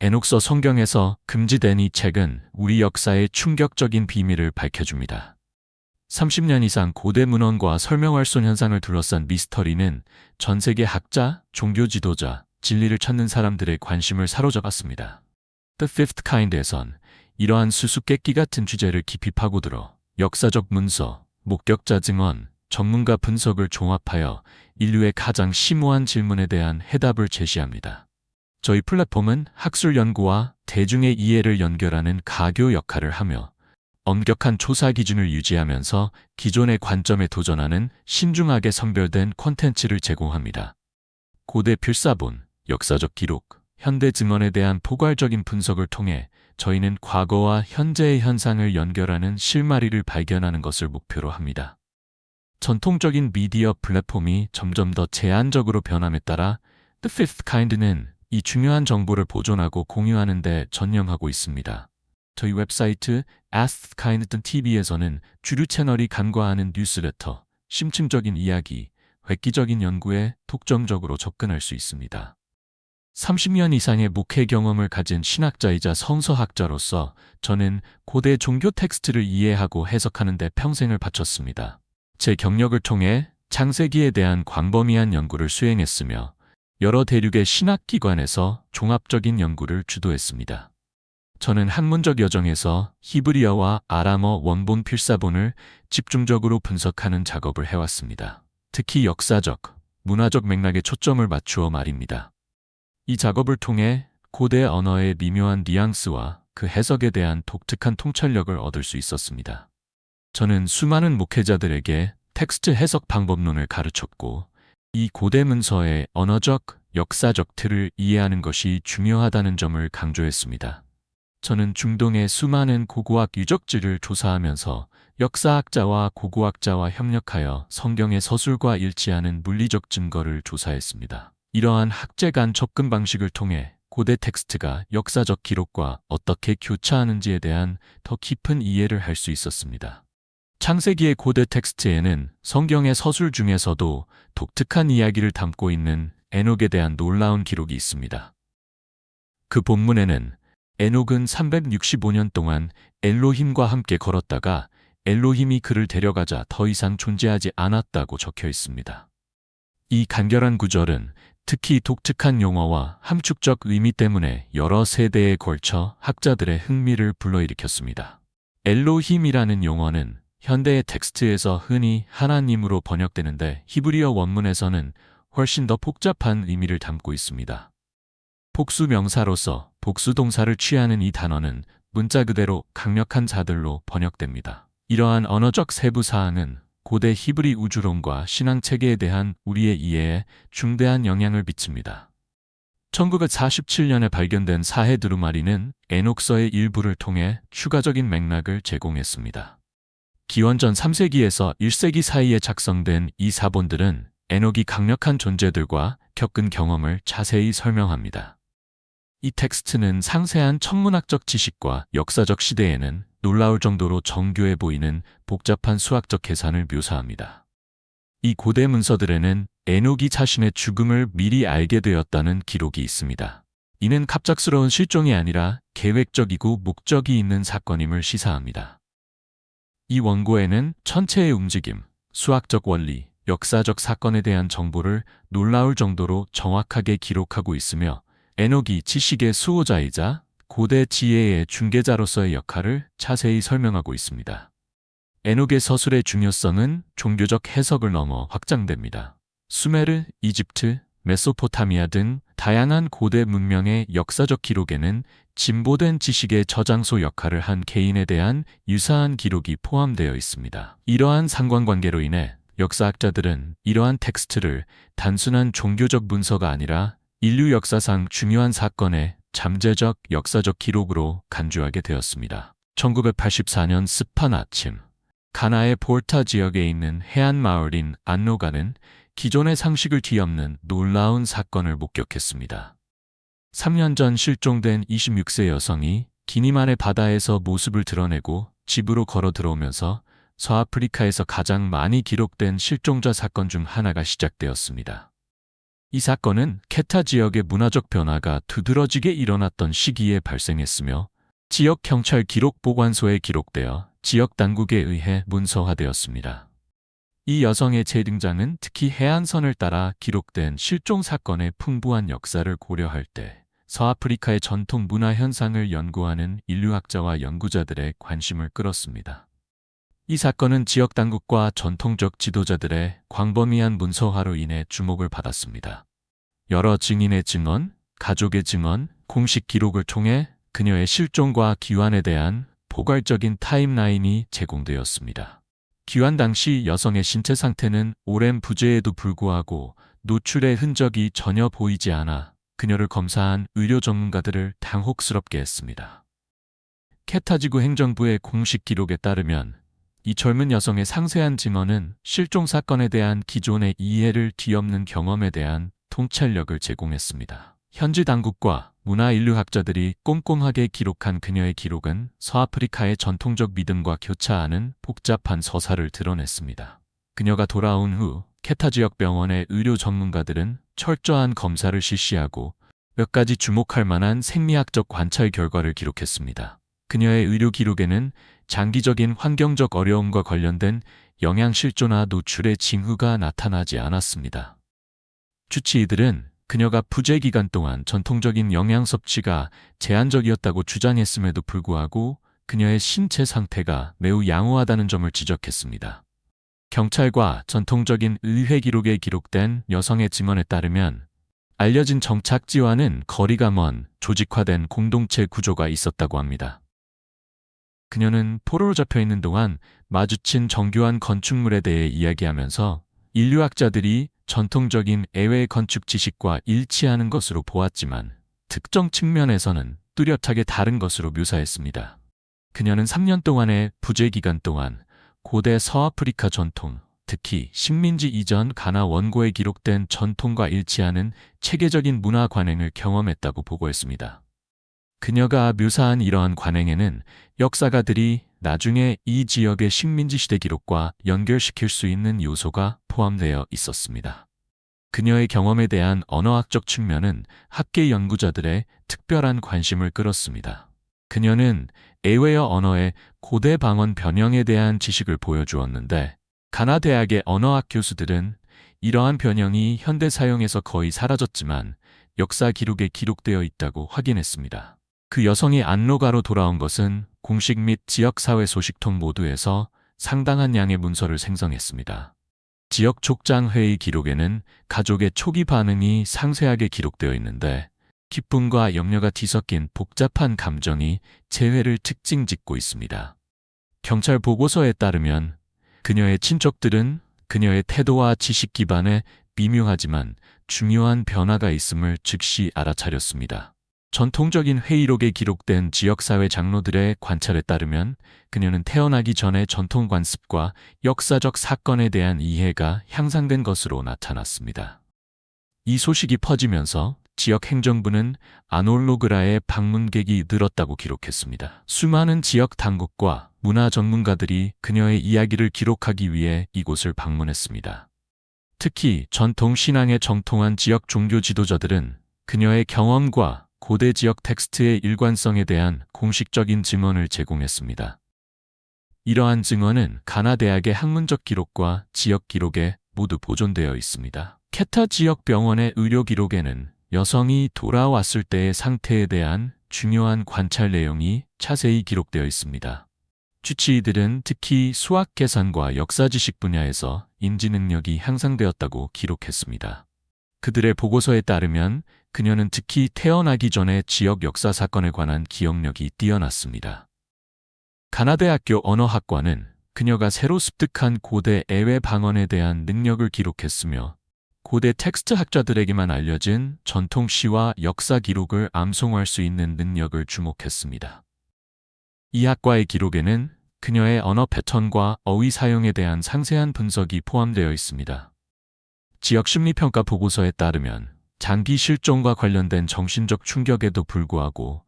에녹서 성경에서 금지된 이 책은 우리 역사의 충격적인 비밀을 밝혀줍니다. 30년 이상 고대 문헌과 설명활손 현상을 둘러싼 미스터리는 전 세계 학자, 종교 지도자, 진리를 찾는 사람들의 관심을 사로잡았습니다. The Fifth Kind에선 이러한 수수께끼 같은 주제를 깊이 파고들어 역사적 문서, 목격자 증언, 전문가 분석을 종합하여 인류의 가장 심오한 질문에 대한 해답을 제시합니다. 저희 플랫폼은 학술 연구와 대중의 이해를 연결하는 가교 역할을 하며 엄격한 조사 기준을 유지하면서 기존의 관점에 도전하는 신중하게 선별된 콘텐츠를 제공합니다. 고대 필사본, 역사적 기록, 현대 증언에 대한 포괄적인 분석을 통해 저희는 과거와 현재의 현상을 연결하는 실마리를 발견하는 것을 목표로 합니다. 전통적인 미디어 플랫폼이 점점 더 제한적으로 변함에 따라 The Fifth Kind는 이 중요한 정보를 보존하고 공유하는 데 전념하고 있습니다. 저희 웹사이트 AskKind.tv에서는 주류 채널이 간과하는 뉴스레터, 심층적인 이야기, 획기적인 연구에 독점적으로 접근할 수 있습니다. 30년 이상의 목회 경험을 가진 신학자이자 성서학자로서 저는 고대 종교 텍스트를 이해하고 해석하는 데 평생을 바쳤습니다. 제 경력을 통해 창세기에 대한 광범위한 연구를 수행했으며 여러 대륙의 신학기관에서 종합적인 연구를 주도했습니다. 저는 학문적 여정에서 히브리어와 아람어 원본 필사본을 집중적으로 분석하는 작업을 해왔습니다. 특히 역사적, 문화적 맥락에 초점을 맞추어 말입니다. 이 작업을 통해 고대 언어의 미묘한 뉘앙스와 그 해석에 대한 독특한 통찰력을 얻을 수 있었습니다. 저는 수많은 목회자들에게 텍스트 해석 방법론을 가르쳤고 이 고대 문서의 언어적, 역사적 틀을 이해하는 것이 중요하다는 점을 강조했습니다. 저는 중동의 수많은 고고학 유적지를 조사하면서 역사학자와 고고학자와 협력하여 성경의 서술과 일치하는 물리적 증거를 조사했습니다. 이러한 학제 간 접근 방식을 통해 고대 텍스트가 역사적 기록과 어떻게 교차하는지에 대한 더 깊은 이해를 할 수 있었습니다. 창세기의 고대 텍스트에는 성경의 서술 중에서도 독특한 이야기를 담고 있는 에녹에 대한 놀라운 기록이 있습니다. 그 본문에는 에녹은 365년 동안 엘로힘과 함께 걸었다가 엘로힘이 그를 데려가자 더 이상 존재하지 않았다고 적혀 있습니다. 이 간결한 구절은 특히 독특한 용어와 함축적 의미 때문에 여러 세대에 걸쳐 학자들의 흥미를 불러일으켰습니다. 엘로힘이라는 용어는 현대의 텍스트에서 흔히 하나님으로 번역되는데 히브리어 원문에서는 훨씬 더 복잡한 의미를 담고 있습니다. 복수 명사로서 복수 동사를 취하는 이 단어는 문자 그대로 강력한 자들로 번역됩니다. 이러한 언어적 세부 사항은 고대 히브리 우주론과 신앙 체계에 대한 우리의 이해에 중대한 영향을 미칩니다. 1947년에 발견된 사헤 두루마리는 에녹서의 일부를 통해 추가적인 맥락을 제공했습니다. 기원전 3세기에서 1세기 사이에 작성된 이 사본들은 에녹이 강력한 존재들과 겪은 경험을 자세히 설명합니다. 이 텍스트는 상세한 천문학적 지식과 역사적 시대에는 놀라울 정도로 정교해 보이는 복잡한 수학적 계산을 묘사합니다. 이 고대 문서들에는 에녹이 자신의 죽음을 미리 알게 되었다는 기록이 있습니다. 이는 갑작스러운 실종이 아니라 계획적이고 목적이 있는 사건임을 시사합니다. 이 원고에는 천체의 움직임, 수학적 원리, 역사적 사건에 대한 정보를 놀라울 정도로 정확하게 기록하고 있으며 에녹이 지식의 수호자이자 고대 지혜의 중개자로서의 역할을 자세히 설명하고 있습니다. 에녹의 서술의 중요성은 종교적 해석을 넘어 확장됩니다. 수메르, 이집트, 메소포타미아 등 다양한 고대 문명의 역사적 기록에는 진보된 지식의 저장소 역할을 한 개인에 대한 유사한 기록이 포함되어 있습니다. 이러한 상관관계로 인해 역사학자들은 이러한 텍스트를 단순한 종교적 문서가 아니라 인류 역사상 중요한 사건의 잠재적 역사적 기록으로 간주하게 되었습니다. 1984년 습한 아침, 가나의 볼타 지역에 있는 해안 마을인 안노가는 기존의 상식을 뒤엎는 놀라운 사건을 목격했습니다. 3년 전 실종된 26세 여성이 기니만의 바다에서 모습을 드러내고 집으로 걸어 들어오면서 서아프리카에서 가장 많이 기록된 실종자 사건 중 하나가 시작되었습니다. 이 사건은 케타 지역의 문화적 변화가 두드러지게 일어났던 시기에 발생했으며 지역 경찰 기록 보관소에 기록되어 지역 당국에 의해 문서화되었습니다. 이 여성의 재등장은 특히 해안선을 따라 기록된 실종 사건의 풍부한 역사를 고려할 때 서아프리카의 전통 문화 현상을 연구하는 인류학자와 연구자들의 관심을 끌었습니다. 이 사건은 지역 당국과 전통적 지도자들의 광범위한 문서화로 인해 주목을 받았습니다. 여러 증인의 증언, 가족의 증언, 공식 기록을 통해 그녀의 실종과 귀환에 대한 포괄적인 타임라인이 제공되었습니다. 귀환 당시 여성의 신체 상태는 오랜 부재에도 불구하고 노출의 흔적이 전혀 보이지 않아 그녀를 검사한 의료 전문가들을 당혹스럽게 했습니다. 케타지구 행정부의 공식 기록에 따르면 이 젊은 여성의 상세한 증언은 실종 사건에 대한 기존의 이해를 뒤엎는 경험에 대한 통찰력을 제공했습니다. 현지 당국과 문화인류학자들이 꼼꼼하게 기록한 그녀의 기록은 서아프리카의 전통적 믿음과 교차하는 복잡한 서사를 드러냈습니다. 그녀가 돌아온 후 케타 지역 병원의 의료 전문가들은 철저한 검사를 실시하고 몇 가지 주목할 만한 생리학적 관찰 결과를 기록했습니다. 그녀의 의료 기록에는 장기적인 환경적 어려움과 관련된 영양실조나 노출의 징후가 나타나지 않았습니다. 주치의들은 그녀가 부재 기간 동안 전통적인 영양 섭취가 제한적이었다고 주장했음에도 불구하고 그녀의 신체 상태가 매우 양호하다는 점을 지적했습니다. 경찰과 전통적인 의회 기록에 기록된 여성의 증언에 따르면 알려진 정착지와는 거리가 먼 조직화된 공동체 구조가 있었다고 합니다. 그녀는 포로로 잡혀있는 동안 마주친 정교한 건축물에 대해 이야기하면서 인류학자들이 전통적인 에웨 건축 지식과 일치하는 것으로 보았지만 특정 측면에서는 뚜렷하게 다른 것으로 묘사했습니다. 그녀는 3년 동안의 부재 기간 동안 고대 서아프리카 전통, 특히 식민지 이전 가나 원고에 기록된 전통과 일치하는 체계적인 문화 관행을 경험했다고 보고했습니다. 그녀가 묘사한 이러한 관행에는 역사가들이 나중에 이 지역의 식민지 시대 기록과 연결시킬 수 있는 요소가 포함되어 있었습니다. 그녀의 경험에 대한 언어학적 측면은 학계 연구자들의 특별한 관심을 끌었습니다. 그녀는 에웨어 언어의 고대 방언 변형에 대한 지식을 보여주었는데 가나 대학의 언어학 교수들은 이러한 변형이 현대 사용에서 거의 사라졌지만 역사 기록에 기록되어 있다고 확인했습니다. 그 여성이 안로가로 돌아온 것은 공식 및 지역사회 소식통 모두에서 상당한 양의 문서를 생성했습니다. 지역 족장회의 기록에는 가족의 초기 반응이 상세하게 기록되어 있는데 기쁨과 염려가 뒤섞인 복잡한 감정이 재회를 특징 짓고 있습니다. 경찰 보고서에 따르면 그녀의 친척들은 그녀의 태도와 지식 기반에 미묘하지만 중요한 변화가 있음을 즉시 알아차렸습니다. 전통적인 회의록에 기록된 지역사회 장로들의 관찰에 따르면 그녀는 태어나기 전에 전통 관습과 역사적 사건에 대한 이해가 향상된 것으로 나타났습니다. 이 소식이 퍼지면서 지역 행정부는 아놀로그라의 방문객이 늘었다고 기록했습니다. 수많은 지역 당국과 문화 전문가들이 그녀의 이야기를 기록하기 위해 이곳을 방문했습니다. 특히 전통 신앙에 정통한 지역 종교 지도자들은 그녀의 경험과 고대 지역 텍스트의 일관성에 대한 공식적인 증언을 제공했습니다. 이러한 증언은 가나 대학의 학문적 기록과 지역 기록에 모두 보존되어 있습니다. 케타 지역 병원의 의료 기록에는 여성이 돌아왔을 때의 상태에 대한 중요한 관찰 내용이 자세히 기록되어 있습니다. 주치의들은 특히 수학 계산과 역사 지식 분야에서 인지 능력이 향상되었다고 기록했습니다. 그들의 보고서에 따르면 그녀는 특히 태어나기 전에 지역 역사 사건에 관한 기억력이 뛰어났습니다. 가나대학교 언어학과는 그녀가 새로 습득한 고대 에웨 방언에 대한 능력을 기록했으며 고대 텍스트 학자들에게만 알려진 전통 시와 역사 기록을 암송할 수 있는 능력을 주목했습니다. 이 학과의 기록에는 그녀의 언어 패턴과 어휘 사용에 대한 상세한 분석이 포함되어 있습니다. 지역 심리평가 보고서에 따르면 장기 실종과 관련된 정신적 충격에도 불구하고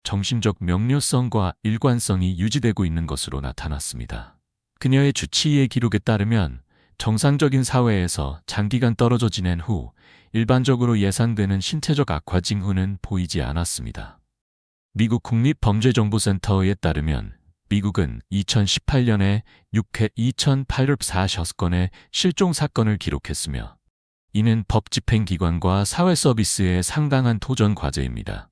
정신적 명료성과 일관성이 유지되고 있는 것으로 나타났습니다. 그녀의 주치의의 기록에 따르면 정상적인 사회에서 장기간 떨어져 지낸 후 일반적으로 예상되는 신체적 악화 징후는 보이지 않았습니다. 미국 국립범죄정보센터에 따르면 미국은 2018년에 6회 2,845건의 실종 사건을 기록했으며 이는 법 집행기관과 사회 서비스에 상당한 도전 과제입니다.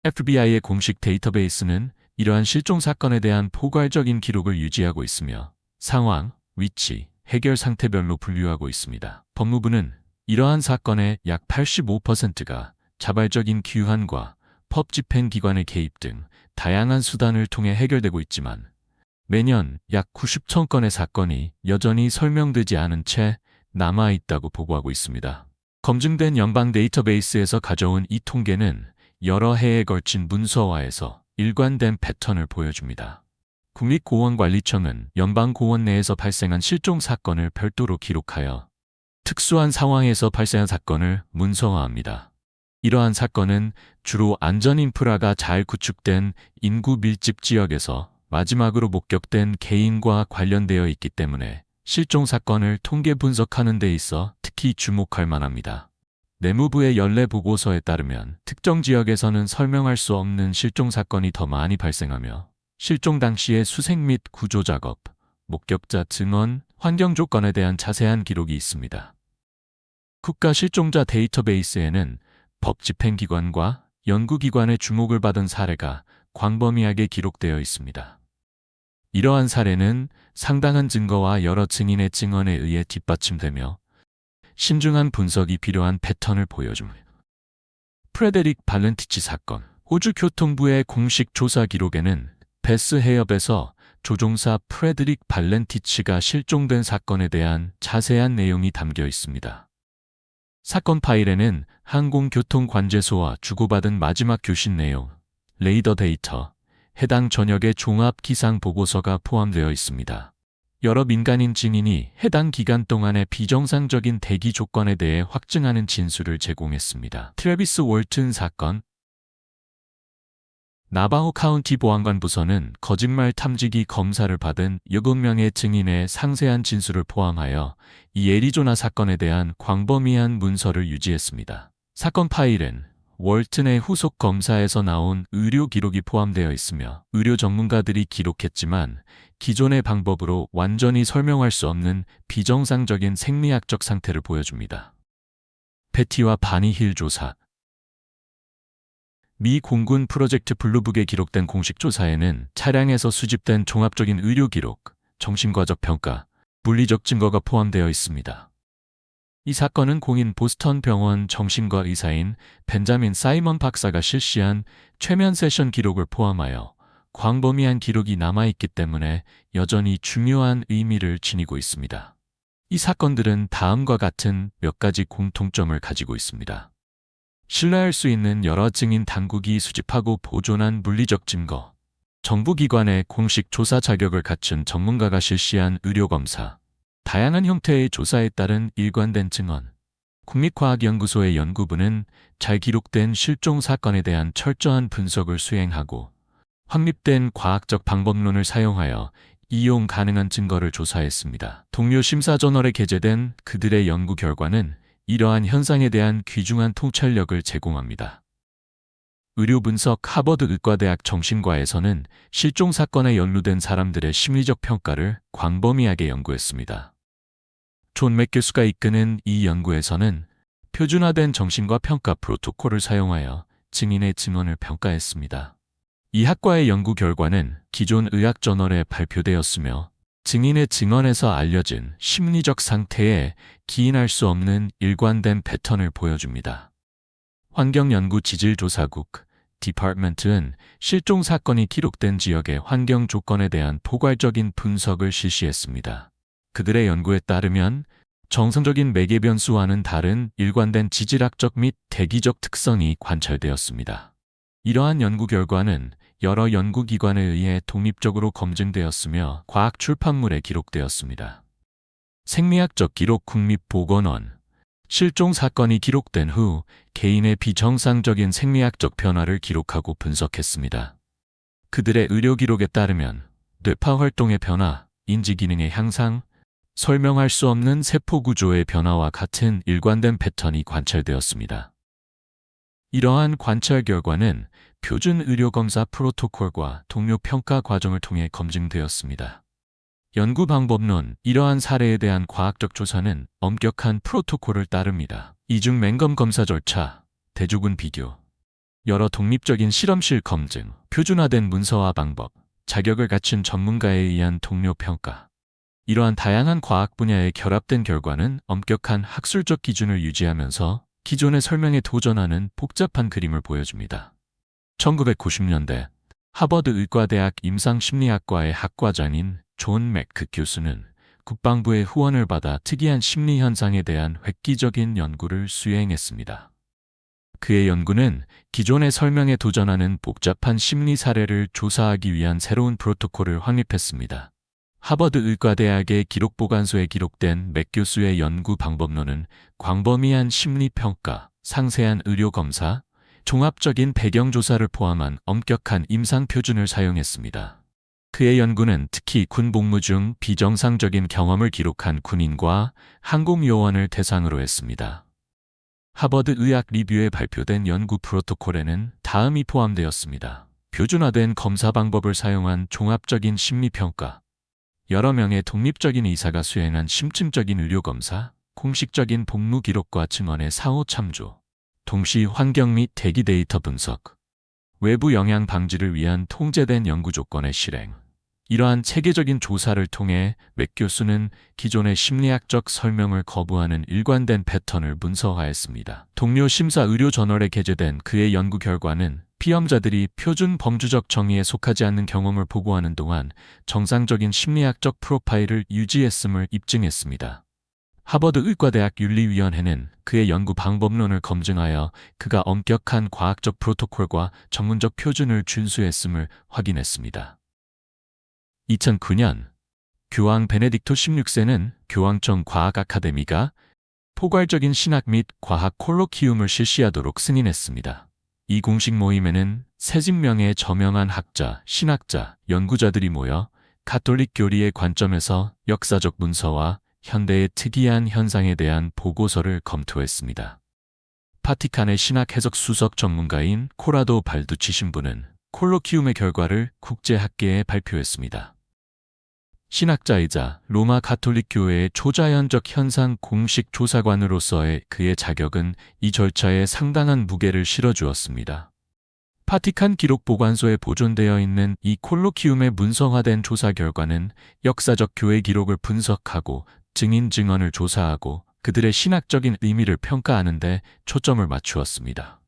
FBI의 공식 데이터베이스는 이러한 실종 사건에 대한 포괄적인 기록을 유지하고 있으며 상황, 위치, 해결 상태별로 분류하고 있습니다. 법무부는 이러한 사건의 약 85%가 자발적인 귀환과 법 집행기관의 개입 등 다양한 수단을 통해 해결되고 있지만 매년 약 90,000건의 사건이 여전히 설명되지 않은 채 남아있다고 보고하고 있습니다. 검증된 연방 데이터베이스에서 가져온 이 통계는 여러 해에 걸친 문서화에서 일관된 패턴을 보여줍니다. 국립고원관리청은 연방고원 내에서 발생한 실종 사건을 별도로 기록하여 특수한 상황에서 발생한 사건을 문서화합니다. 이러한 사건은 주로 안전 인프라가 잘 구축된 인구 밀집 지역에서 마지막으로 목격된 개인과 관련되어 있기 때문에 실종 사건을 통계 분석하는 데 있어 특히 주목할 만합니다. 내무부의 연례 보고서에 따르면 특정 지역에서는 설명할 수 없는 실종 사건이 더 많이 발생하며 실종 당시의 수색 및 구조 작업, 목격자 증언, 환경 조건에 대한 자세한 기록이 있습니다. 국가 실종자 데이터베이스에는 법 집행기관과 연구기관의 주목을 받은 사례가 광범위하게 기록되어 있습니다. 이러한 사례는 상당한 증거와 여러 증인의 증언에 의해 뒷받침되며 신중한 분석이 필요한 패턴을 보여줍니다. 프레데릭 발렌티치 사건. 호주 교통부의 공식 조사 기록에는 베스 해협에서 조종사 프레데릭 발렌티치가 실종된 사건에 대한 자세한 내용이 담겨 있습니다. 사건 파일에는 항공교통관제소와 주고받은 마지막 교신 내용, 레이더 데이터, 해당 전역의 종합 기상 보고서가 포함되어 있습니다. 여러 민간인 증인이 해당 기간 동안의 비정상적인 대기 조건에 대해 확증하는 진술을 제공했습니다. 트래비스 월튼 사건. 나바호 카운티 보안관 부서는 거짓말 탐지기 검사를 받은 7명의 증인의 상세한 진술을 포함하여 이 애리조나 사건에 대한 광범위한 문서를 유지했습니다. 사건 파일엔 월튼의 후속 검사에서 나온 의료 기록이 포함되어 있으며 의료 전문가들이 기록했지만 기존의 방법으로 완전히 설명할 수 없는 비정상적인 생리학적 상태를 보여줍니다. 패티와 바니 힐 조사. 미 공군 프로젝트 블루북에 기록된 공식 조사에는 차량에서 수집된 종합적인 의료 기록, 정신과적 평가, 물리적 증거가 포함되어 있습니다. 이 사건은 공인 보스턴 병원 정신과 의사인 벤자민 사이먼 박사가 실시한 최면 세션 기록을 포함하여 광범위한 기록이 남아있기 때문에 여전히 중요한 의미를 지니고 있습니다. 이 사건들은 다음과 같은 몇 가지 공통점을 가지고 있습니다. 신뢰할 수 있는 여러 증인 당국이 수집하고 보존한 물리적 증거, 정부기관의 공식 조사 자격을 갖춘 전문가가 실시한 의료검사, 다양한 형태의 조사에 따른 일관된 증언, 국립과학연구소의 연구부는 잘 기록된 실종 사건에 대한 철저한 분석을 수행하고 확립된 과학적 방법론을 사용하여 이용 가능한 증거를 조사했습니다. 동료 심사저널에 게재된 그들의 연구 결과는 이러한 현상에 대한 귀중한 통찰력을 제공합니다. 의료분석 하버드 의과대학 정신과에서는 실종 사건에 연루된 사람들의 심리적 평가를 광범위하게 연구했습니다. 존 맥교수가 이끄는 이 연구에서는 표준화된 정신과 평가 프로토콜을 사용하여 증인의 증언을 평가했습니다. 이 학과의 연구 결과는 기존 의학 저널에 발표되었으며 증인의 증언에서 알려진 심리적 상태에 기인할 수 없는 일관된 패턴을 보여줍니다. 환경연구지질조사국 디파트먼트는 실종 사건이 기록된 지역의 환경 조건에 대한 포괄적인 분석을 실시했습니다. 그들의 연구에 따르면 정상적인 매개 변수와는 다른 일관된 지질학적 및 대기적 특성이 관찰되었습니다. 이러한 연구 결과는 여러 연구기관에 의해 독립적으로 검증되었으며 과학 출판물에 기록되었습니다. 생리학적 기록 국립보건원. 실종 사건이 기록된 후 개인의 비정상적인 생리학적 변화를 기록하고 분석했습니다. 그들의 의료 기록에 따르면 뇌파 활동의 변화, 인지 기능의 향상, 설명할 수 없는 세포 구조의 변화와 같은 일관된 패턴이 관찰되었습니다. 이러한 관찰 결과는 표준 의료검사 프로토콜과 동료 평가 과정을 통해 검증되었습니다. 연구 방법론, 이러한 사례에 대한 과학적 조사는 엄격한 프로토콜을 따릅니다. 이중 맹검 검사 절차, 대조군 비교, 여러 독립적인 실험실 검증, 표준화된 문서화 방법, 자격을 갖춘 전문가에 의한 동료 평가. 이러한 다양한 과학 분야의 결합된 결과는 엄격한 학술적 기준을 유지하면서 기존의 설명에 도전하는 복잡한 그림을 보여줍니다. 1990년대 하버드 의과대학 임상심리학과의 학과장인 존 맥크 교수는 국방부의 후원을 받아 특이한 심리 현상에 대한 획기적인 연구를 수행했습니다. 그의 연구는 기존의 설명에 도전하는 복잡한 심리 사례를 조사하기 위한 새로운 프로토콜을 확립했습니다. 하버드 의과대학의 기록보관소에 기록된 맥 교수의 연구 방법론은 광범위한 심리평가, 상세한 의료검사, 종합적인 배경조사를 포함한 엄격한 임상표준을 사용했습니다. 그의 연구는 특히 군 복무 중 비정상적인 경험을 기록한 군인과 항공요원을 대상으로 했습니다. 하버드 의학 리뷰에 발표된 연구 프로토콜에는 다음이 포함되었습니다. 표준화된 검사 방법을 사용한 종합적인 심리평가, 여러 명의 독립적인 의사가 수행한 심층적인 의료검사, 공식적인 복무 기록과 증언의 상호 참조, 동시 환경 및 대기 데이터 분석, 외부 영향 방지를 위한 통제된 연구 조건의 실행. 이러한 체계적인 조사를 통해 맥 교수는 기존의 심리학적 설명을 거부하는 일관된 패턴을 문서화했습니다. 동료 심사 의료 저널에 게재된 그의 연구 결과는 피험자들이 표준 범주적 정의에 속하지 않는 경험을 보고하는 동안 정상적인 심리학적 프로파일을 유지했음을 입증했습니다. 하버드 의과대학 윤리위원회는 그의 연구 방법론을 검증하여 그가 엄격한 과학적 프로토콜과 전문적 표준을 준수했음을 확인했습니다. 2009년 교황 베네딕토 16세는 교황청 과학 아카데미가 포괄적인 신학 및 과학 콜로키움을 실시하도록 승인했습니다. 이 공식 모임에는 30명의 저명한 학자, 신학자, 연구자들이 모여 가톨릭 교리의 관점에서 역사적 문서와 현대의 특이한 현상에 대한 보고서를 검토했습니다. 바티칸의 신학 해석 수석 전문가인 코라도 발두치 신부는 콜로키움의 결과를 국제학계에 발표했습니다. 신학자이자 로마 가톨릭 교회의 초자연적 현상 공식 조사관으로서의 그의 자격은 이 절차에 상당한 무게를 실어주었습니다. 바티칸 기록 보관소에 보존되어 있는 이 콜로키움의 문서화된 조사 결과는 역사적 교회 기록을 분석하고 증인 증언을 조사하고 그들의 신학적인 의미를 평가하는 데 초점을 맞추었습니다.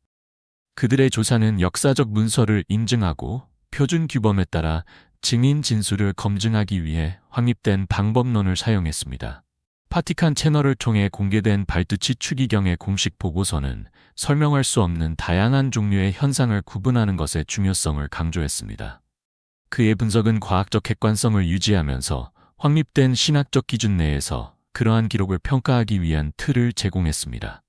그들의 조사는 역사적 문서를 인증하고 표준 규범에 따라 증인 진술을 검증하기 위해 확립된 방법론을 사용했습니다. 바티칸 채널을 통해 공개된 발두치 추기경의 공식 보고서는 설명할 수 없는 다양한 종류의 현상을 구분하는 것의 중요성을 강조했습니다. 그의 분석은 과학적 객관성을 유지하면서 확립된 신학적 기준 내에서 그러한 기록을 평가하기 위한 틀을 제공했습니다.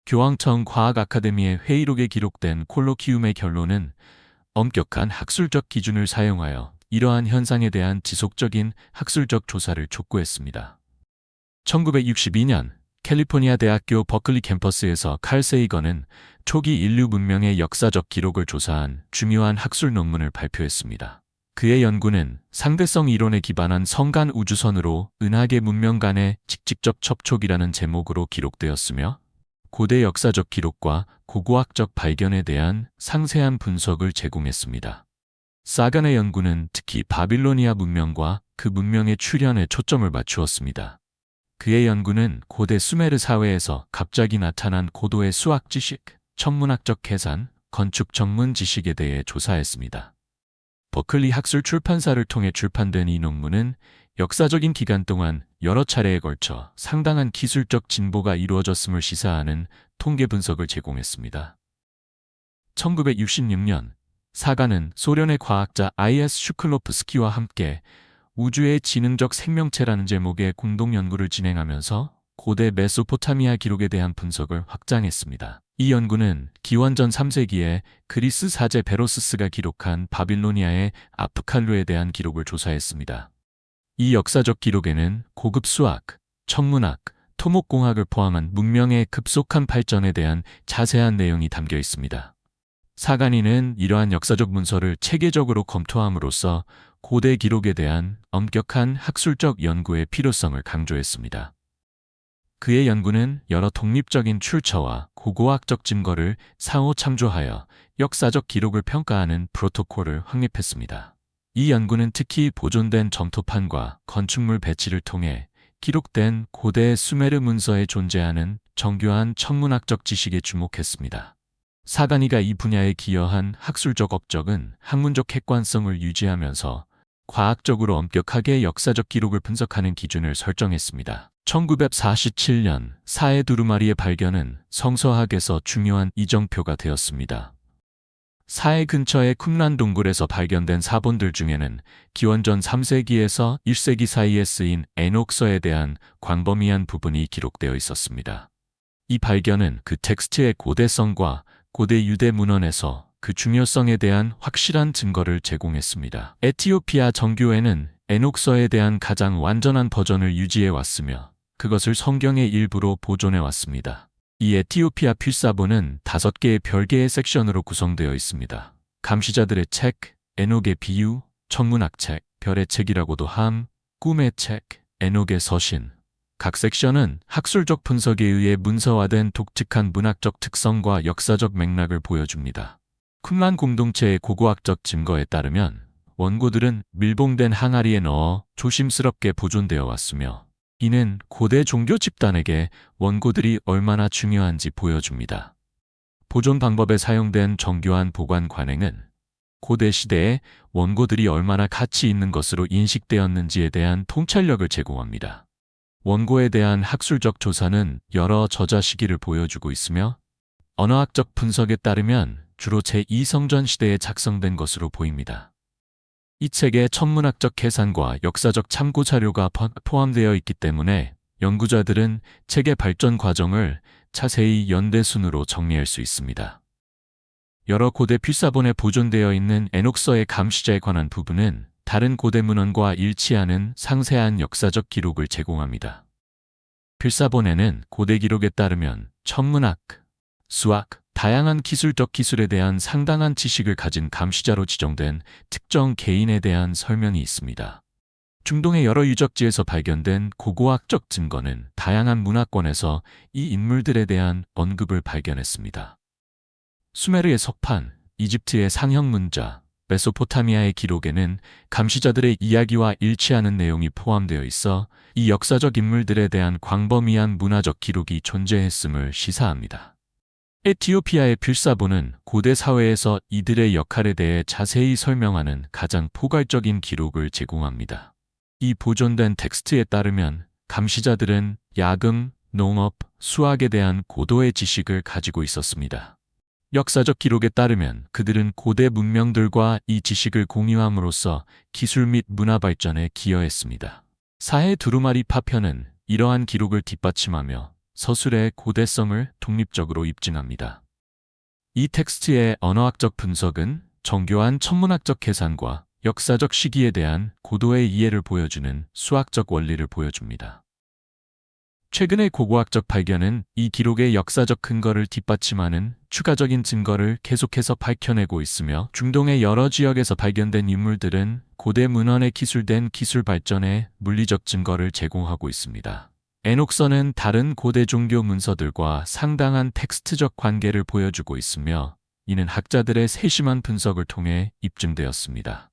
교황청 과학 아카데미의 회의록에 기록된 콜로키움의 결론은 엄격한 학술적 기준을 사용하여 이러한 현상에 대한 지속적인 학술적 조사를 촉구했습니다. 1962년 캘리포니아 대학교 버클리 캠퍼스에서 칼 세이건은 초기 인류 문명의 역사적 기록을 조사한 중요한 학술 논문을 발표했습니다. 그의 연구는 상대성 이론에 기반한 성간 우주선으로 은하계 문명 간의 직접적 접촉이라는 제목으로 기록되었으며 고대 역사적 기록과 고고학적 발견에 대한 상세한 분석을 제공했습니다. 사간의 연구는 특히 바빌로니아 문명과 그 문명의 출현에 초점을 맞추었습니다. 그의 연구는 고대 수메르 사회에서 갑자기 나타난 고도의 수학 지식, 천문학적 계산, 건축 전문 지식에 대해 조사했습니다. 버클리 학술 출판사를 통해 출판된 이 논문은 역사적인 기간 동안 여러 차례에 걸쳐 상당한 기술적 진보가 이루어졌음을 시사하는 통계 분석을 제공했습니다. 1966년 사간은 소련의 과학자 I.S. 슈클로프스키와 함께 우주의 지능적 생명체라는 제목의 공동 연구를 진행하면서 고대 메소포타미아 기록에 대한 분석을 확장했습니다. 이 연구는 기원전 3세기에 그리스 사제 베로스스가 기록한 바빌로니아의 아프칼루에 대한 기록을 조사했습니다. 이 역사적 기록에는 고급 수학, 천문학, 토목공학을 포함한 문명의 급속한 발전에 대한 자세한 내용이 담겨 있습니다. 사간이는 이러한 역사적 문서를 체계적으로 검토함으로써 고대 기록에 대한 엄격한 학술적 연구의 필요성을 강조했습니다. 그의 연구는 여러 독립적인 출처와 고고학적 증거를 상호 참조하여 역사적 기록을 평가하는 프로토콜을 확립했습니다. 이 연구는 특히 보존된 점토판과 건축물 배치를 통해 기록된 고대 수메르 문서에 존재하는 정교한 천문학적 지식에 주목했습니다. 사가니가 이 분야에 기여한 학술적 업적은 학문적 객관성을 유지하면서 과학적으로 엄격하게 역사적 기록을 분석하는 기준을 설정했습니다. 1947년 사해 두루마리의 발견은 성서학에서 중요한 이정표가 되었습니다. 사해 근처의 쿰란 동굴에서 발견된 사본들 중에는 기원전 3세기에서 1세기 사이에 쓰인 에녹서에 대한 광범위한 부분이 기록되어 있었습니다. 이 발견은 그 텍스트의 고대성과 고대 유대 문헌에서 그 중요성에 대한 확실한 증거를 제공했습니다. 에티오피아 정교회는 에녹서에 대한 가장 완전한 버전을 유지해 왔으며 그것을 성경의 일부로 보존해 왔습니다. 이 에티오피아 필사본은 5개의 별개의 섹션으로 구성되어 있습니다. 감시자들의 책, 에녹의 비유, 천문학 책, 별의 책이라고도 함, 꿈의 책, 에녹의 서신. 각 섹션은 학술적 분석에 의해 문서화된 독특한 문학적 특성과 역사적 맥락을 보여줍니다. 쿰란 공동체의 고고학적 증거에 따르면 원고들은 밀봉된 항아리에 넣어 조심스럽게 보존되어 왔으며 이는 고대 종교 집단에게 원고들이 얼마나 중요한지 보여줍니다. 보존 방법에 사용된 정교한 보관 관행은 고대 시대에 원고들이 얼마나 가치 있는 것으로 인식되었는지에 대한 통찰력을 제공합니다. 원고에 대한 학술적 조사는 여러 저자 시기를 보여주고 있으며 언어학적 분석에 따르면 주로 제2성전 시대에 작성된 것으로 보입니다. 이 책에 천문학적 계산과 역사적 참고 자료가 포함되어 있기 때문에 연구자들은 책의 발전 과정을 자세히 연대순으로 정리할 수 있습니다. 여러 고대 필사본에 보존되어 있는 에녹서의 감시자에 관한 부분은 다른 고대 문헌과 일치하는 상세한 역사적 기록을 제공합니다. 필사본에는 고대 기록에 따르면 천문학, 수학, 다양한 기술적 기술에 대한 상당한 지식을 가진 감시자로 지정된 특정 개인에 대한 설명이 있습니다. 중동의 여러 유적지에서 발견된 고고학적 증거는 다양한 문화권에서 이 인물들에 대한 언급을 발견했습니다. 수메르의 석판, 이집트의 상형 문자, 메소포타미아의 기록에는 감시자들의 이야기와 일치하는 내용이 포함되어 있어 이 역사적 인물들에 대한 광범위한 문화적 기록이 존재했음을 시사합니다. 에티오피아의 필사본은 고대 사회에서 이들의 역할에 대해 자세히 설명하는 가장 포괄적인 기록을 제공합니다. 이 보존된 텍스트에 따르면 감시자들은 야금, 농업, 수학에 대한 고도의 지식을 가지고 있었습니다. 역사적 기록에 따르면 그들은 고대 문명들과 이 지식을 공유함으로써 기술 및 문화 발전에 기여했습니다. 사해 두루마리 파편은 이러한 기록을 뒷받침하며 서술의 고대성을 독립적으로 입증합니다. 이 텍스트의 언어학적 분석은 정교한 천문학적 계산과 역사적 시기에 대한 고도의 이해를 보여주는 수학적 원리를 보여줍니다. 최근의 고고학적 발견은 이 기록의 역사적 근거를 뒷받침하는 추가적인 증거를 계속해서 밝혀내고 있으며 중동의 여러 지역에서 발견된 인물들은 고대 문헌에 기술된 기술 발전에 물리적 증거를 제공하고 있습니다. 에녹서는 다른 고대 종교 문서들과 상당한 텍스트적 관계를 보여주고 있으며 이는 학자들의 세심한 분석을 통해 입증되었습니다.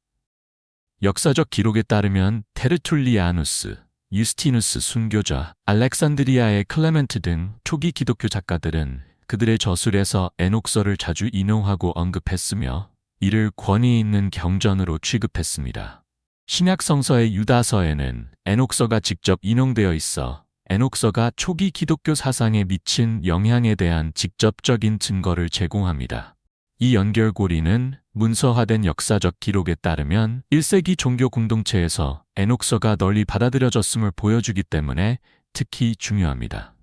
역사적 기록에 따르면 테르툴리아누스, 유스티누스 순교자, 알렉산드리아의 클레멘트 등 초기 기독교 작가들은 그들의 저술에서 에녹서를 자주 인용하고 언급했으며 이를 권위 있는 경전으로 취급했습니다. 신약 성서의 유다서에는 에녹서가 직접 인용되어 있어 에녹서가 초기 기독교 사상에 미친 영향에 대한 직접적인 증거를 제공합니다. 이 연결고리는 문서화된 역사적 기록에 따르면 1세기 종교 공동체에서 에녹서가 널리 받아들여졌음을 보여주기 때문에 특히 중요합니다.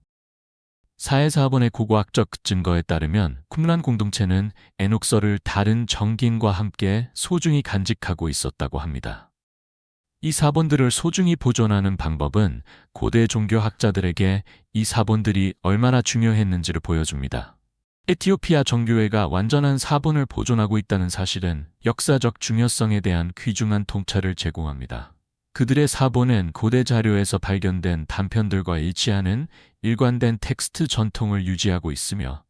사해사본의 고고학적 증거에 따르면 쿰란 공동체는 에녹서를 다른 정기인과 함께 소중히 간직하고 있었다고 합니다. 이 사본들을 소중히 보존하는 방법은 고대 종교학자들에게 이 사본들이 얼마나 중요했는지를 보여줍니다. 에티오피아 정교회가 완전한 사본을 보존하고 있다는 사실은 역사적 중요성에 대한 귀중한 통찰을 제공합니다. 그들의 사본은 고대 자료에서 발견된 단편들과 일치하는 일관된 텍스트 전통을 유지하고 있으며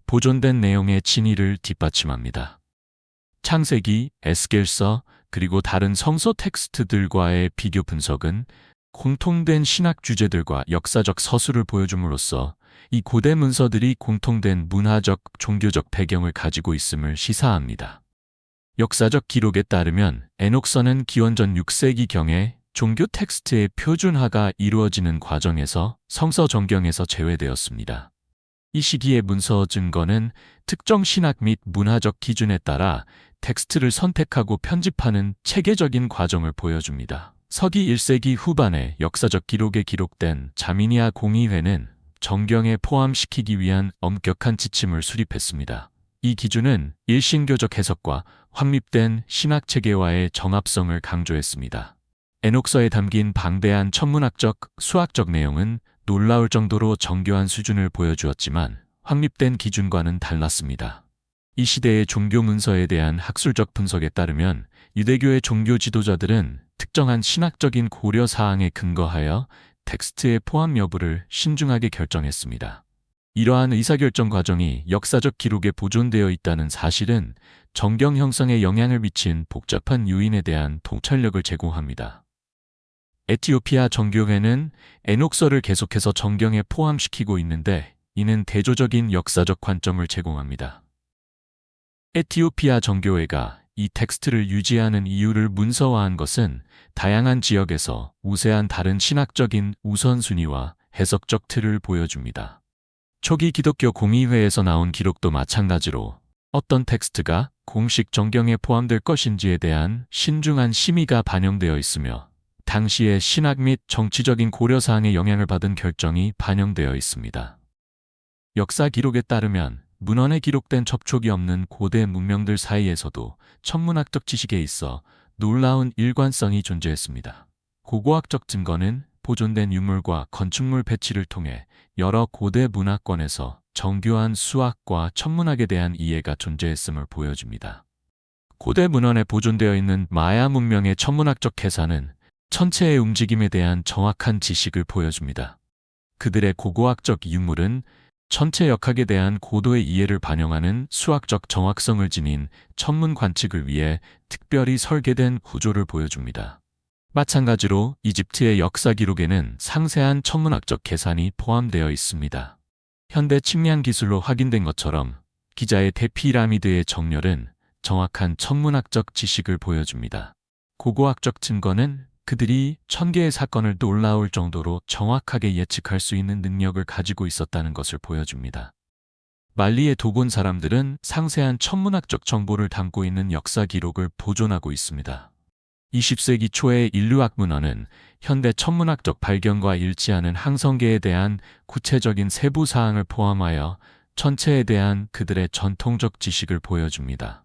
보존된 내용의 진위를 뒷받침합니다. 창세기, 에스겔서, 그리고 다른 성서 텍스트들과의 비교 분석은 공통된 신학 주제들과 역사적 서술을 보여줌으로써 이 고대 문서들이 공통된 문화적, 종교적 배경을 가지고 있음을 시사합니다. 역사적 기록에 따르면 에녹서는 기원전 6세기경에 종교 텍스트의 표준화가 이루어지는 과정에서 성서 정경에서 제외되었습니다. 이 시기의 문서 증거는 특정 신학 및 문화적 기준에 따라 텍스트를 선택하고 편집하는 체계적인 과정을 보여줍니다. 서기 1세기 후반에 역사적 기록에 기록된 자미니아 공의회는 정경에 포함시키기 위한 엄격한 지침을 수립했습니다. 이 기준은 일신교적 해석과 확립된 신학 체계와의 정합성을 강조했습니다. 에녹서에 담긴 방대한 천문학적, 수학적 내용은 놀라울 정도로 정교한 수준을 보여주었지만 확립된 기준과는 달랐습니다. 이 시대의 종교 문서에 대한 학술적 분석에 따르면 유대교의 종교 지도자들은 특정한 신학적인 고려 사항에 근거하여 텍스트의 포함 여부를 신중하게 결정했습니다. 이러한 의사결정 과정이 역사적 기록에 보존되어 있다는 사실은 정경 형성에 영향을 미친 복잡한 요인에 대한 통찰력을 제공합니다. 에티오피아 정교회는 에녹서를 계속해서 정경에 포함시키고 있는데 이는 대조적인 역사적 관점을 제공합니다. 에티오피아 정교회가 이 텍스트를 유지하는 이유를 문서화한 것은 다양한 지역에서 우세한 다른 신학적인 우선순위와 해석적 틀을 보여줍니다. 초기 기독교 공의회에서 나온 기록도 마찬가지로 어떤 텍스트가 공식 정경에 포함될 것인지에 대한 신중한 심의가 반영되어 있으며 당시의 신학 및 정치적인 고려사항에 영향을 받은 결정이 반영되어 있습니다. 역사 기록에 따르면 문헌에 기록된 접촉이 없는 고대 문명들 사이에서도 천문학적 지식에 있어 놀라운 일관성이 존재했습니다. 고고학적 증거는 보존된 유물과 건축물 배치를 통해 여러 고대 문화권에서 정교한 수학과 천문학에 대한 이해가 존재했음을 보여줍니다. 고대 문헌에 보존되어 있는 마야 문명의 천문학적 계산은 천체의 움직임에 대한 정확한 지식을 보여줍니다. 그들의 고고학적 유물은 천체 역학에 대한 고도의 이해를 반영하는 수학적 정확성을 지닌 천문 관측을 위해 특별히 설계된 구조를 보여줍니다. 마찬가지로 이집트의 역사 기록에는 상세한 천문학적 계산이 포함되어 있습니다. 현대 측량 기술로 확인된 것처럼 기자의 대피라미드의 정렬은 정확한 천문학적 지식을 보여줍니다. 고고학적 증거는 그들이 1000개의 사건을 놀라울 정도로 정확하게 예측할 수 있는 능력을 가지고 있었다는 것을 보여줍니다. 말리의 도곤 사람들은 상세한 천문학적 정보를 담고 있는 역사 기록을 보존하고 있습니다. 20세기 초의 인류학 문헌은 현대 천문학적 발견과 일치하는 항성계에 대한 구체적인 세부 사항을 포함하여 천체에 대한 그들의 전통적 지식을 보여줍니다.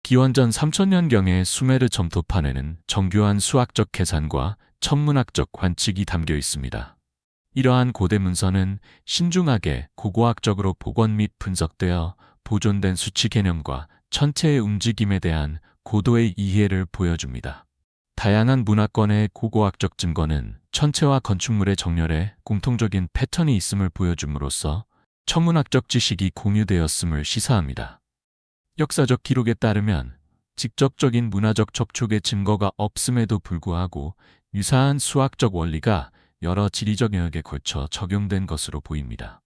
기원전 3000년경의 수메르 점토판에는 정교한 수학적 계산과 천문학적 관측이 담겨 있습니다. 이러한 고대 문서는 신중하게 고고학적으로 복원 및 분석되어 보존된 수치 개념과 천체의 움직임에 대한 고도의 이해를 보여줍니다. 다양한 문화권의 고고학적 증거는 천체와 건축물의 정렬에 공통적인 패턴이 있음을 보여줌으로써 천문학적 지식이 공유되었음을 시사합니다. 역사적 기록에 따르면 직접적인 문화적 접촉의 증거가 없음에도 불구하고 유사한 수학적 원리가 여러 지리적 영역에 걸쳐 적용된 것으로 보입니다.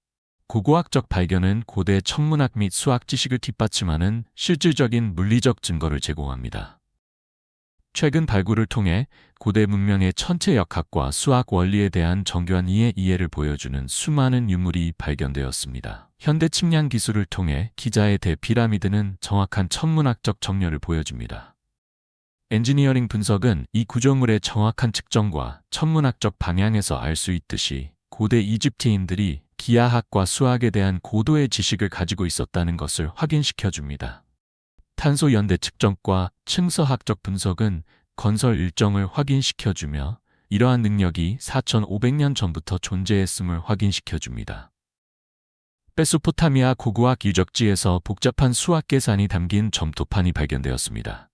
고고학적 발견은 고대 천문학 및 수학 지식을 뒷받침하는 실질적인 물리적 증거를 제공합니다. 최근 발굴을 통해 고대 문명의 천체 역학과 수학 원리에 대한 정교한 이해를 보여주는 수많은 유물이 발견되었습니다. 현대 측량 기술을 통해 기자의 대피라미드는 정확한 천문학적 정렬을 보여줍니다. 엔지니어링 분석은 이 구조물의 정확한 측정과 천문학적 방향에서 알 수 있듯이 고대 이집트인들이 기하학과 수학에 대한 고도의 지식을 가지고 있었다는 것을 확인시켜줍니다. 탄소 연대 측정과 층서학적 분석은 건설 일정을 확인시켜주며 이러한 능력이 4,500년 전부터 존재했음을 확인시켜줍니다. 메소포타미아 고고학 유적지에서 복잡한 수학 계산이 담긴 점토판이 발견되었습니다.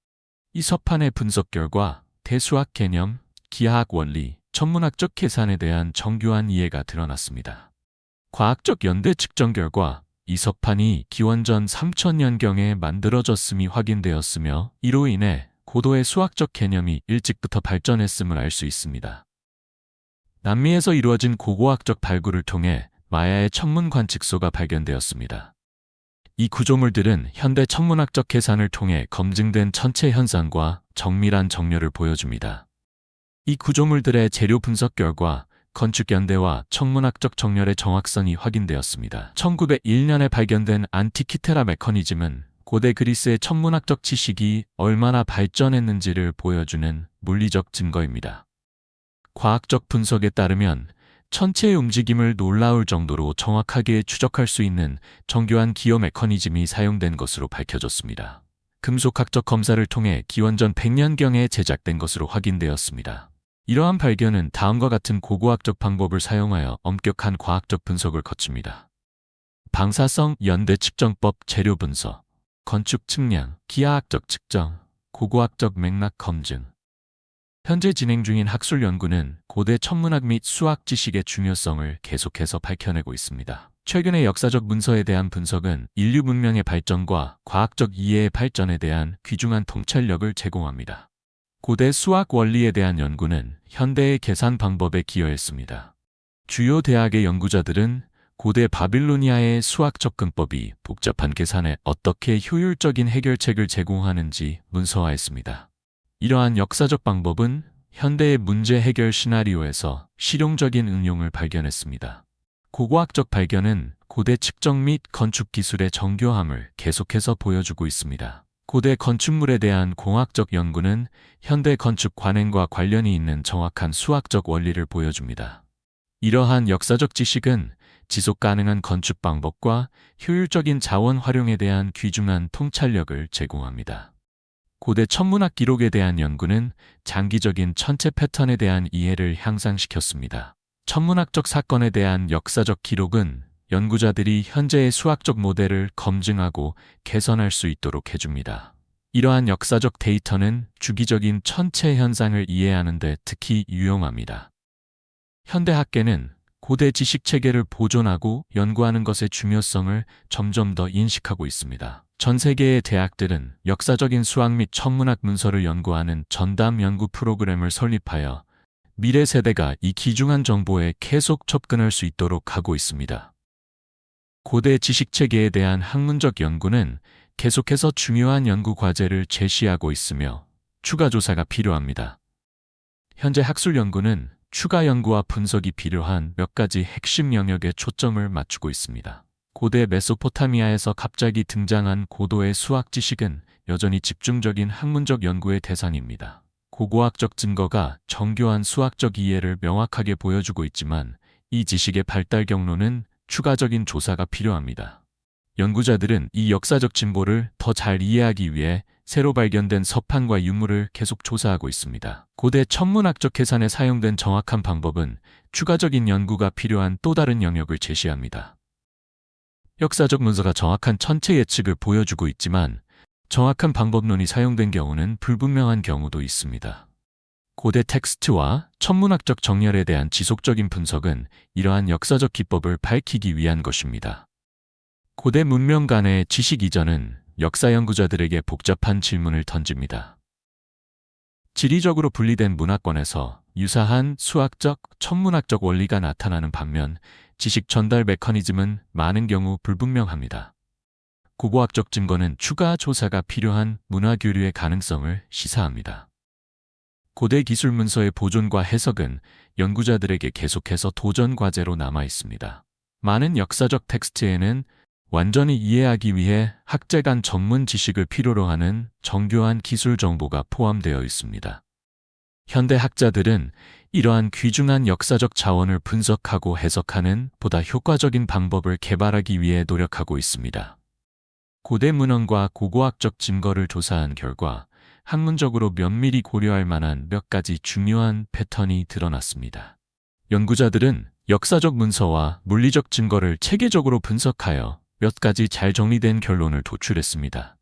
이 서판의 분석 결과 대수학 개념, 기하학 원리, 천문학적 계산에 대한 정교한 이해가 드러났습니다. 과학적 연대 측정 결과 이 서판이 기원전 3000년경에 만들어졌음이 확인되었으며 이로 인해 고도의 수학적 개념이 일찍부터 발전했음을 알 수 있습니다. 남미에서 이루어진 고고학적 발굴을 통해 마야의 천문 관측소가 발견되었습니다. 이 구조물들은 현대 천문학적 계산을 통해 검증된 천체 현상과 정밀한 정렬을 보여줍니다. 이 구조물들의 재료 분석 결과 건축 연대와 천문학적 정렬의 정확성이 확인되었습니다. 1901년에 발견된 안티키테라 메커니즘은 고대 그리스의 천문학적 지식이 얼마나 발전했는지를 보여주는 물리적 증거입니다. 과학적 분석에 따르면 천체의 움직임을 놀라울 정도로 정확하게 추적할 수 있는 정교한 기어 메커니즘이 사용된 것으로 밝혀졌습니다. 금속학적 검사를 통해 기원전 100년경에 제작된 것으로 확인되었습니다. 이러한 발견은 다음과 같은 고고학적 방법을 사용하여 엄격한 과학적 분석을 거칩니다. 방사성 연대 측정법 재료 분석, 건축 측량, 기하학적 측정, 고고학적 맥락 검증. 현재 진행 중인 학술 연구는 고대 천문학 및 수학 지식의 중요성을 계속해서 밝혀내고 있습니다. 최근의 역사적 문서에 대한 분석은 인류 문명의 발전과 과학적 이해의 발전에 대한 귀중한 통찰력을 제공합니다. 고대 수학 원리에 대한 연구는 현대의 계산 방법에 기여했습니다. 주요 대학의 연구자들은 고대 바빌로니아의 수학 접근법이 복잡한 계산에 어떻게 효율적인 해결책을 제공하는지 문서화했습니다. 이러한 역사적 방법은 현대의 문제 해결 시나리오에서 실용적인 응용을 발견했습니다. 고고학적 발견은 고대 측정 및 건축 기술의 정교함을 계속해서 보여주고 있습니다. 고대 건축물에 대한 공학적 연구는 현대 건축 관행과 관련이 있는 정확한 수학적 원리를 보여줍니다. 이러한 역사적 지식은 지속 가능한 건축 방법과 효율적인 자원 활용에 대한 귀중한 통찰력을 제공합니다. 고대 천문학 기록에 대한 연구는 장기적인 천체 패턴에 대한 이해를 향상시켰습니다. 천문학적 사건에 대한 역사적 기록은 연구자들이 현재의 수학적 모델을 검증하고 개선할 수 있도록 해줍니다. 이러한 역사적 데이터는 주기적인 천체 현상을 이해하는 데 특히 유용합니다. 현대학계는 고대 지식 체계를 보존하고 연구하는 것의 중요성을 점점 더 인식하고 있습니다. 전 세계의 대학들은 역사적인 수학 및 천문학 문서를 연구하는 전담 연구 프로그램을 설립하여 미래 세대가 이 귀중한 정보에 계속 접근할 수 있도록 하고 있습니다. 고대 지식 체계에 대한 학문적 연구는 계속해서 중요한 연구 과제를 제시하고 있으며 추가 조사가 필요합니다. 현재 학술 연구는 추가 연구와 분석이 필요한 몇 가지 핵심 영역에 초점을 맞추고 있습니다. 고대 메소포타미아에서 갑자기 등장한 고도의 수학 지식은 여전히 집중적인 학문적 연구의 대상입니다. 고고학적 증거가 정교한 수학적 이해를 명확하게 보여주고 있지만 이 지식의 발달 경로는 추가적인 조사가 필요합니다. 연구자들은 이 역사적 진보를 더 잘 이해하기 위해 새로 발견된 서판과 유물을 계속 조사하고 있습니다. 고대 천문학적 계산에 사용된 정확한 방법은 추가적인 연구가 필요한 또 다른 영역을 제시합니다. 역사적 문서가 정확한 천체 예측을 보여주고 있지만 정확한 방법론이 사용된 경우는 불분명한 경우도 있습니다. 고대 텍스트와 천문학적 정렬에 대한 지속적인 분석은 이러한 역사적 기법을 밝히기 위한 것입니다. 고대 문명 간의 지식 이전은 역사 연구자들에게 복잡한 질문을 던집니다. 지리적으로 분리된 문화권에서 유사한 수학적, 천문학적 원리가 나타나는 반면 지식 전달 메커니즘은 많은 경우 불분명합니다. 고고학적 증거는 추가 조사가 필요한 문화 교류의 가능성을 시사합니다. 고대 기술 문서의 보존과 해석은 연구자들에게 계속해서 도전 과제로 남아 있습니다. 많은 역사적 텍스트에는 완전히 이해하기 위해 학제 간 전문 지식을 필요로 하는 정교한 기술 정보가 포함되어 있습니다. 현대 학자들은 이러한 귀중한 역사적 자원을 분석하고 해석하는 보다 효과적인 방법을 개발하기 위해 노력하고 있습니다. 고대 문헌과 고고학적 증거를 조사한 결과 학문적으로 면밀히 고려할 만한 몇 가지 중요한 패턴이 드러났습니다. 연구자들은 역사적 문서와 물리적 증거를 체계적으로 분석하여 몇 가지 잘 정리된 결론을 도출했습니다.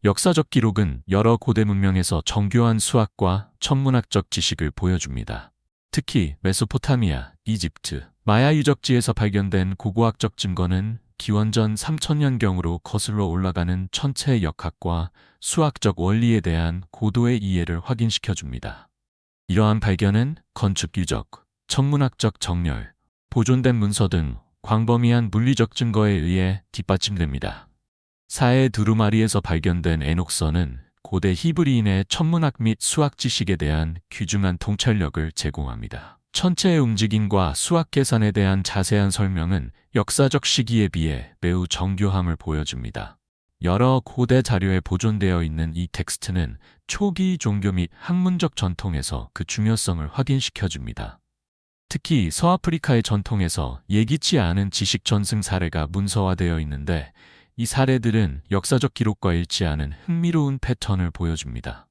역사적 기록은 여러 고대 문명에서 정교한 수학과 천문학적 지식을 보여줍니다. 특히 메소포타미아, 이집트, 마야 유적지에서 발견된 고고학적 증거는 기원전 3000년경으로 거슬러 올라가는 천체 역학과 수학적 원리에 대한 고도의 이해를 확인시켜줍니다. 이러한 발견은 건축 유적, 천문학적 정렬, 보존된 문서 등 광범위한 물리적 증거에 의해 뒷받침됩니다. 사해 두루마리에서 발견된 에녹서는 고대 히브리인의 천문학 및 수학 지식에 대한 귀중한 통찰력을 제공합니다. 천체의 움직임과 수학 계산에 대한 자세한 설명은 역사적 시기에 비해 매우 정교함을 보여줍니다. 여러 고대 자료에 보존되어 있는 이 텍스트는 초기 종교 및 학문적 전통에서 그 중요성을 확인시켜줍니다. 특히 서아프리카의 전통에서 예기치 않은 지식 전승 사례가 문서화되어 있는데 이 사례들은 역사적 기록과 일치하는 흥미로운 패턴을 보여줍니다.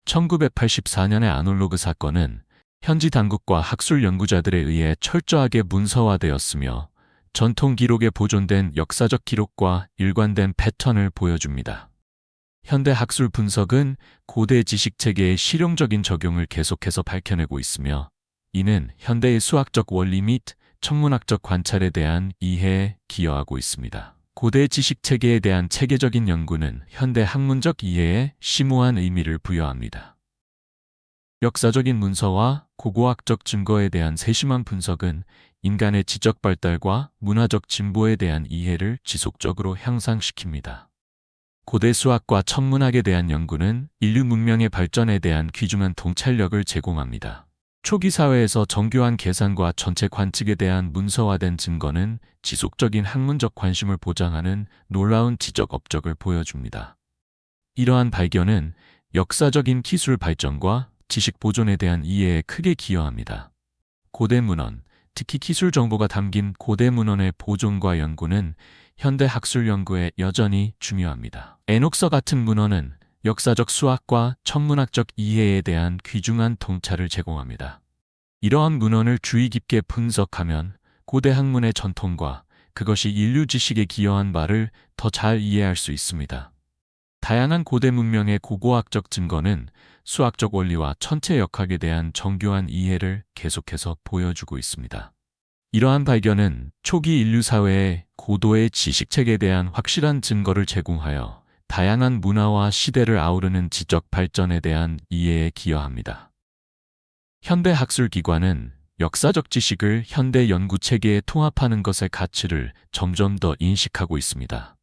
1984년의 아놀로그 사건은 현지 당국과 학술 연구자들에 의해 철저하게 문서화되었으며 전통 기록에 보존된 역사적 기록과 일관된 패턴을 보여줍니다. 현대 학술 분석은 고대 지식체계의 실용적인 적용을 계속해서 밝혀내고 있으며 이는 현대의 수학적 원리 및 천문학적 관찰에 대한 이해에 기여하고 있습니다. 고대 지식체계에 대한 체계적인 연구는 현대 학문적 이해에 심오한 의미를 부여합니다. 역사적인 문서와 고고학적 증거에 대한 세심한 분석은 인간의 지적 발달과 문화적 진보에 대한 이해를 지속적으로 향상시킵니다. 고대 수학과 천문학에 대한 연구는 인류 문명의 발전에 대한 귀중한 통찰력을 제공합니다. 초기 사회에서 정교한 계산과 전체 관측에 대한 문서화된 증거는 지속적인 학문적 관심을 보장하는 놀라운 지적 업적을 보여줍니다. 이러한 발견은 역사적인 기술 발전과 지식 보존에 대한 이해에 크게 기여합니다. 고대 문헌, 특히 기술 정보가 담긴 고대 문헌의 보존과 연구는 현대 학술 연구에 여전히 중요합니다. 에녹서 같은 문헌은 역사적 수학과 천문학적 이해에 대한 귀중한 통찰을 제공합니다. 이러한 문헌을 주의 깊게 분석하면 고대 학문의 전통과 그것이 인류 지식에 기여한 바를 더 잘 이해할 수 있습니다. 다양한 고대 문명의 고고학적 증거는 수학적 원리와 천체 역학에 대한 정교한 이해를 계속해서 보여주고 있습니다. 이러한 발견은 초기 인류 사회의 고도의 지식체계에 대한 확실한 증거를 제공하여 다양한 문화와 시대를 아우르는 지적 발전에 대한 이해에 기여합니다. 현대 학술기관은 역사적 지식을 현대 연구체계에 통합하는 것의 가치를 점점 더 인식하고 있습니다.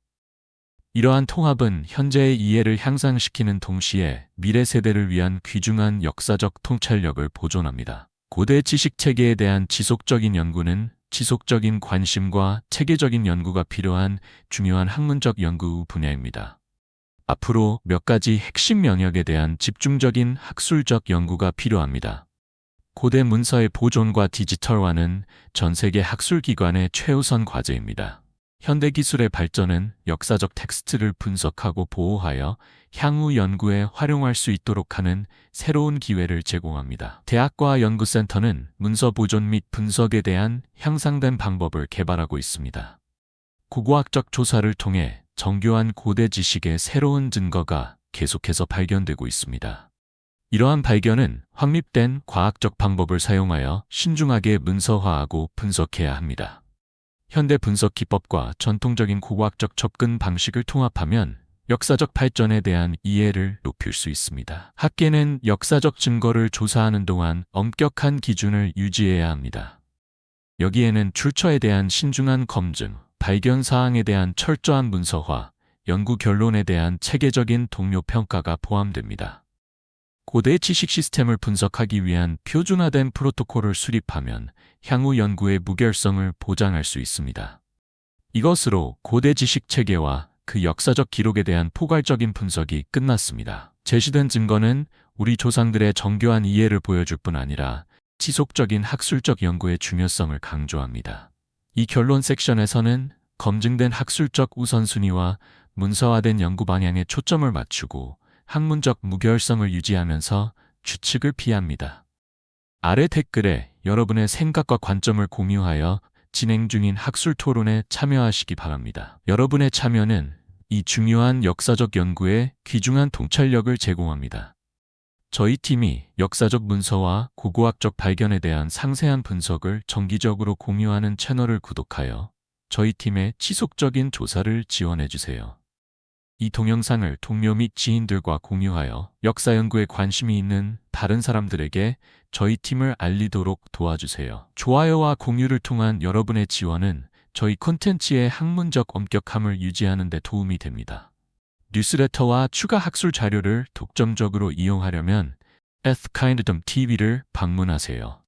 이러한 통합은 현재의 이해를 향상시키는 동시에 미래 세대를 위한 귀중한 역사적 통찰력을 보존합니다. 고대 지식체계에 대한 지속적인 연구는 지속적인 관심과 체계적인 연구가 필요한 중요한 학문적 연구 분야입니다. 앞으로 몇 가지 핵심 영역에 대한 집중적인 학술적 연구가 필요합니다. 고대 문서의 보존과 디지털화는 전 세계 학술기관의 최우선 과제입니다. 현대 기술의 발전은 역사적 텍스트를 분석하고 보호하여 향후 연구에 활용할 수 있도록 하는 새로운 기회를 제공합니다. 대학과 연구센터는 문서 보존 및 분석에 대한 향상된 방법을 개발하고 있습니다. 고고학적 조사를 통해 정교한 고대 지식의 새로운 증거가 계속해서 발견되고 있습니다. 이러한 발견은 확립된 과학적 방법을 사용하여 신중하게 문서화하고 분석해야 합니다. 현대 분석 기법과 전통적인 고고학적 접근 방식을 통합하면 역사적 발전에 대한 이해를 높일 수 있습니다. 학계는 역사적 증거를 조사하는 동안 엄격한 기준을 유지해야 합니다. 여기에는 출처에 대한 신중한 검증, 발견 사항에 대한 철저한 문서화, 연구 결론에 대한 체계적인 동료 평가가 포함됩니다. 고대 지식 시스템을 분석하기 위한 표준화된 프로토콜을 수립하면 향후 연구의 무결성을 보장할 수 있습니다. 이것으로 고대 지식 체계와 그 역사적 기록에 대한 포괄적인 분석이 끝났습니다. 제시된 증거는 우리 조상들의 정교한 이해를 보여줄 뿐 아니라 지속적인 학술적 연구의 중요성을 강조합니다. 이 결론 섹션에서는 검증된 학술적 우선순위와 문서화된 연구 방향에 초점을 맞추고 학문적 무결성을 유지하면서 추측을 피합니다. 아래 댓글에 여러분의 생각과 관점을 공유하여 진행 중인 학술 토론에 참여하시기 바랍니다. 여러분의 참여는 이 중요한 역사적 연구에 귀중한 통찰력을 제공합니다. 저희 팀이 역사적 문서와 고고학적 발견에 대한 상세한 분석을 정기적으로 공유하는 채널을 구독하여 저희 팀의 지속적인 조사를 지원해주세요. 이 동영상을 동료 및 지인들과 공유하여 역사 연구에 관심이 있는 다른 사람들에게 저희 팀을 알리도록 도와주세요. 좋아요와 공유를 통한 여러분의 지원은 저희 콘텐츠의 학문적 엄격함을 유지하는 데 도움이 됩니다. 뉴스레터와 추가 학술 자료를 독점적으로 이용하려면 ethkind.tv를 방문하세요.